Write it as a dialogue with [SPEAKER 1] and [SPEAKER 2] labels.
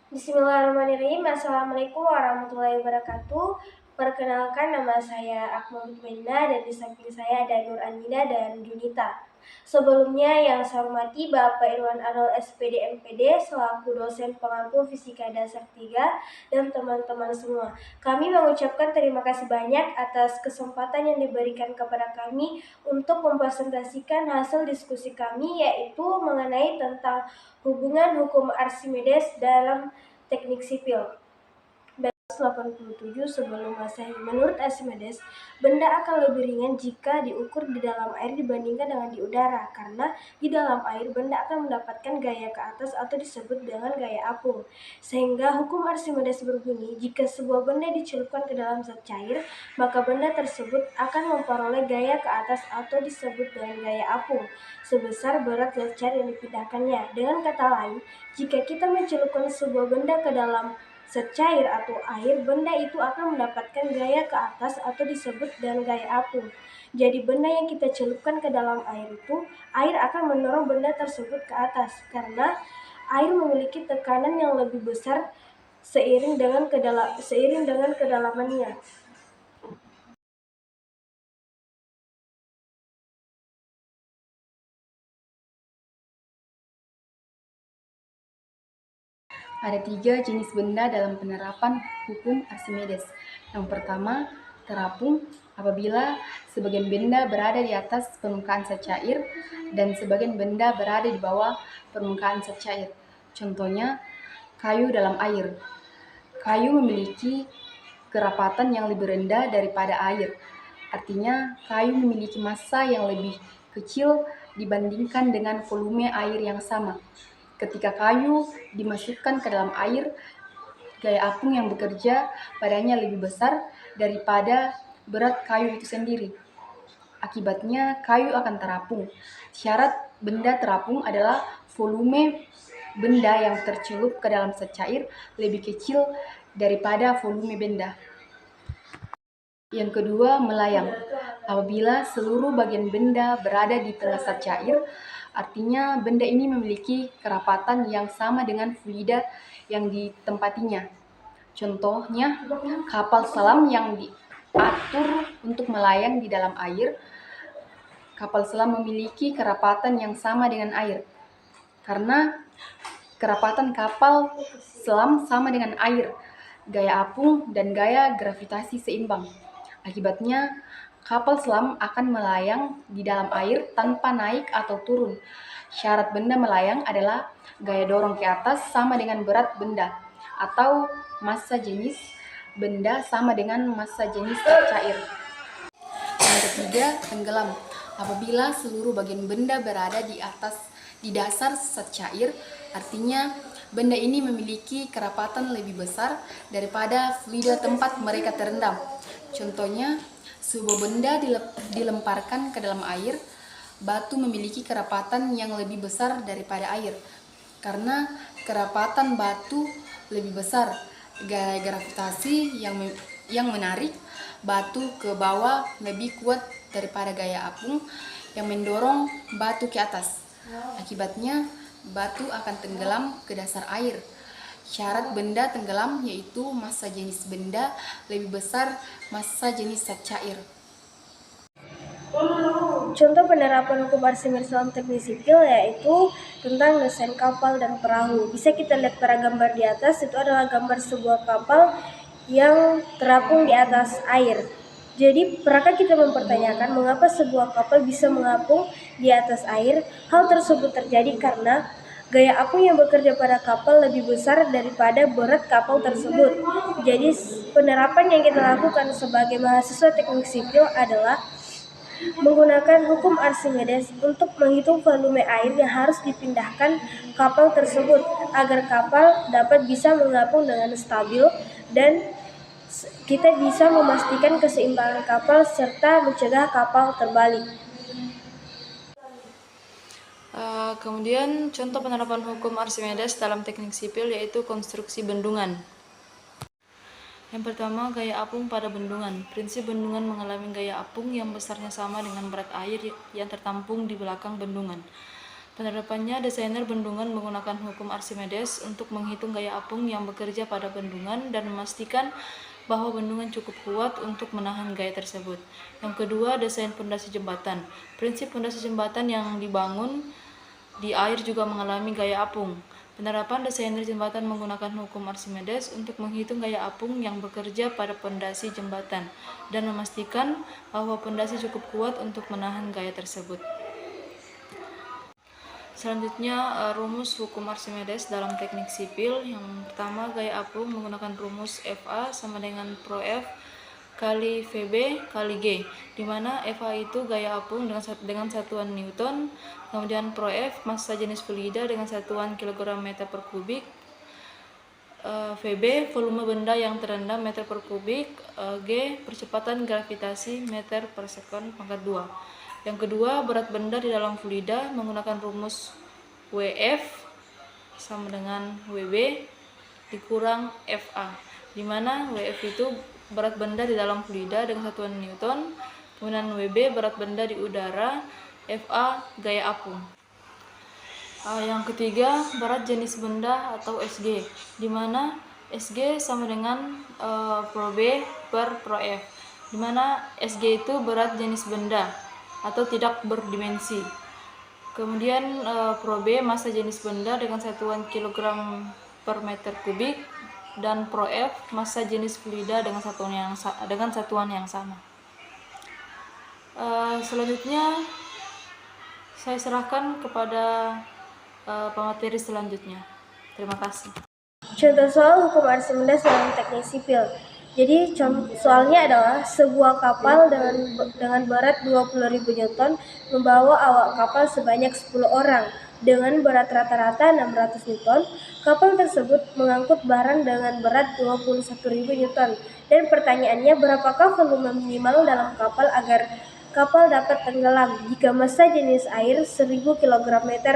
[SPEAKER 1] Bismillahirrahmanirrahim. Assalamualaikum warahmatullahi wabarakatuh. Perkenalkan, nama saya Akmal Mena dan di samping saya ada Nur Anida dan Junita. Sebelumnya yang saya hormati Bapak Irwan Arnold SPD MPD selaku dosen pengampu Fisika Dasar 3 dan teman-teman semua. Kami mengucapkan terima kasih banyak atas kesempatan yang diberikan kepada kami untuk mempresentasikan hasil diskusi kami, yaitu mengenai tentang hubungan hukum Archimedes dalam teknik sipil. 87 sebelum Masehi. Menurut Archimedes, benda akan lebih ringan jika diukur di dalam air dibandingkan dengan di udara, karena di dalam air benda akan mendapatkan gaya ke atas atau disebut dengan gaya apung. Sehingga hukum Archimedes berbunyi, jika sebuah benda dicelupkan ke dalam zat cair, maka benda tersebut akan memperoleh gaya ke atas atau disebut dengan gaya apung, sebesar berat zat cair yang dipindahkannya. Dengan kata lain, jika kita mencelupkan sebuah benda ke dalam cair atau air, benda itu akan mendapatkan gaya ke atas atau disebut dengan gaya apung. Jadi benda yang kita celupkan ke dalam air itu, air akan mendorong benda tersebut ke atas karena air memiliki tekanan yang lebih besar seiring dengan kedalamannya.
[SPEAKER 2] Ada 3 jenis benda dalam penerapan hukum Archimedes. Yang pertama, terapung, apabila sebagian benda berada di atas permukaan zat cair dan sebagian benda berada di bawah permukaan zat cair. Contohnya, kayu dalam air. Kayu memiliki kerapatan yang lebih rendah daripada air. Artinya, kayu memiliki massa yang lebih kecil dibandingkan dengan volume air yang sama. Ketika kayu dimasukkan ke dalam air, gaya apung yang bekerja padanya lebih besar daripada berat kayu itu sendiri. Akibatnya, kayu akan terapung. Syarat benda terapung adalah volume benda yang tercelup ke dalam zat cair lebih kecil daripada volume benda. Yang kedua, melayang. Apabila seluruh bagian benda berada di tengah zat cair, artinya benda ini memiliki kerapatan yang sama dengan fluida yang ditempatinya. Contohnya, kapal selam yang diatur untuk melayang di dalam air. Kapal selam memiliki kerapatan yang sama dengan air, karena kerapatan kapal selam sama dengan air. Gaya apung dan gaya gravitasi seimbang. Akibatnya, kapal selam akan melayang di dalam air tanpa naik atau turun. Syarat benda melayang adalah gaya dorong ke atas sama dengan berat benda, atau massa jenis benda sama dengan massa jenis zat cair. Yang ketiga, tenggelam. Apabila seluruh bagian benda berada di dasar zat cair, artinya benda ini memiliki kerapatan lebih besar daripada fluida tempat mereka terendam. Contohnya, sebuah benda dilemparkan ke dalam air, batu memiliki kerapatan yang lebih besar daripada air. Karena kerapatan batu lebih besar, gaya gravitasi yang menarik batu ke bawah lebih kuat daripada gaya apung yang mendorong batu ke atas. Akibatnya, batu akan tenggelam ke dasar air. Syarat benda tenggelam yaitu massa jenis benda lebih besar massa jenis zat cair.
[SPEAKER 1] Contoh penerapan hukum Archimedes dalam teknik sipil yaitu tentang desain kapal dan perahu. Bisa kita lihat pada gambar di atas, itu adalah gambar sebuah kapal yang terapung di atas air. Jadi, pernahkah kita mempertanyakan mengapa sebuah kapal bisa mengapung di atas air? Hal tersebut terjadi karena gaya apung yang bekerja pada kapal lebih besar daripada berat kapal tersebut. Jadi, penerapan yang kita lakukan sebagai mahasiswa teknik sipil adalah menggunakan hukum Archimedes untuk menghitung volume air yang harus dipindahkan kapal tersebut agar kapal dapat bisa mengapung dengan stabil dan kita bisa memastikan keseimbangan kapal serta mencegah kapal terbalik.
[SPEAKER 3] Kemudian contoh penerapan hukum Archimedes dalam teknik sipil yaitu konstruksi bendungan. Yang pertama, gaya apung pada bendungan. Prinsip bendungan mengalami gaya apung yang besarnya sama dengan berat air yang tertampung di belakang bendungan. Penerapannya, desainer bendungan menggunakan hukum Archimedes untuk menghitung gaya apung yang bekerja pada bendungan dan memastikan bahwa bendungan cukup kuat untuk menahan gaya tersebut. Yang kedua, desain pondasi jembatan. Prinsip pondasi jembatan yang dibangun di air juga mengalami gaya apung. Penerapan desainer jembatan menggunakan hukum Archimedes untuk menghitung gaya apung yang bekerja pada pondasi jembatan dan memastikan bahwa pondasi cukup kuat untuk menahan gaya tersebut. Selanjutnya, rumus hukum Archimedes dalam teknik sipil. Yang pertama, gaya apung menggunakan rumus FA sama dengan Pro F kali VB kali G, di mana FA itu gaya apung dengan satuan Newton, kemudian Pro F massa jenis fluida dengan satuan kilogram meter per kubik, VB volume benda yang terendam meter per kubik, G percepatan gravitasi meter per sekon pangkat 2. Yang kedua, berat benda di dalam fluida menggunakan rumus WF sama dengan WB dikurang FA, di mana WF itu berat benda di dalam fluida dengan satuan Newton, kemudian WB berat benda di udara, FA gaya apung. Yang ketiga, berat jenis benda atau SG, di mana SG sama dengan Pro B per Pro F, di mana SG itu berat jenis benda atau tidak berdimensi. Kemudian Pro B massa jenis benda dengan satuan kilogram per meter kubik, dan Pro F massa jenis fluida dengan satuan yang sama. Selanjutnya saya serahkan kepada pemateri selanjutnya. Terima kasih.
[SPEAKER 1] Contoh soal hukum Archimedes dalam teknik sipil. Jadi soalnya adalah sebuah kapal dengan berat 20.000 Newton membawa awak kapal sebanyak 10 orang. Dengan berat rata-rata 600 Newton, kapal tersebut mengangkut barang dengan berat 21.000 Newton. Dan pertanyaannya, berapakah volume minimal dalam kapal agar kapal dapat tenggelam jika massa jenis air 1000 kg meter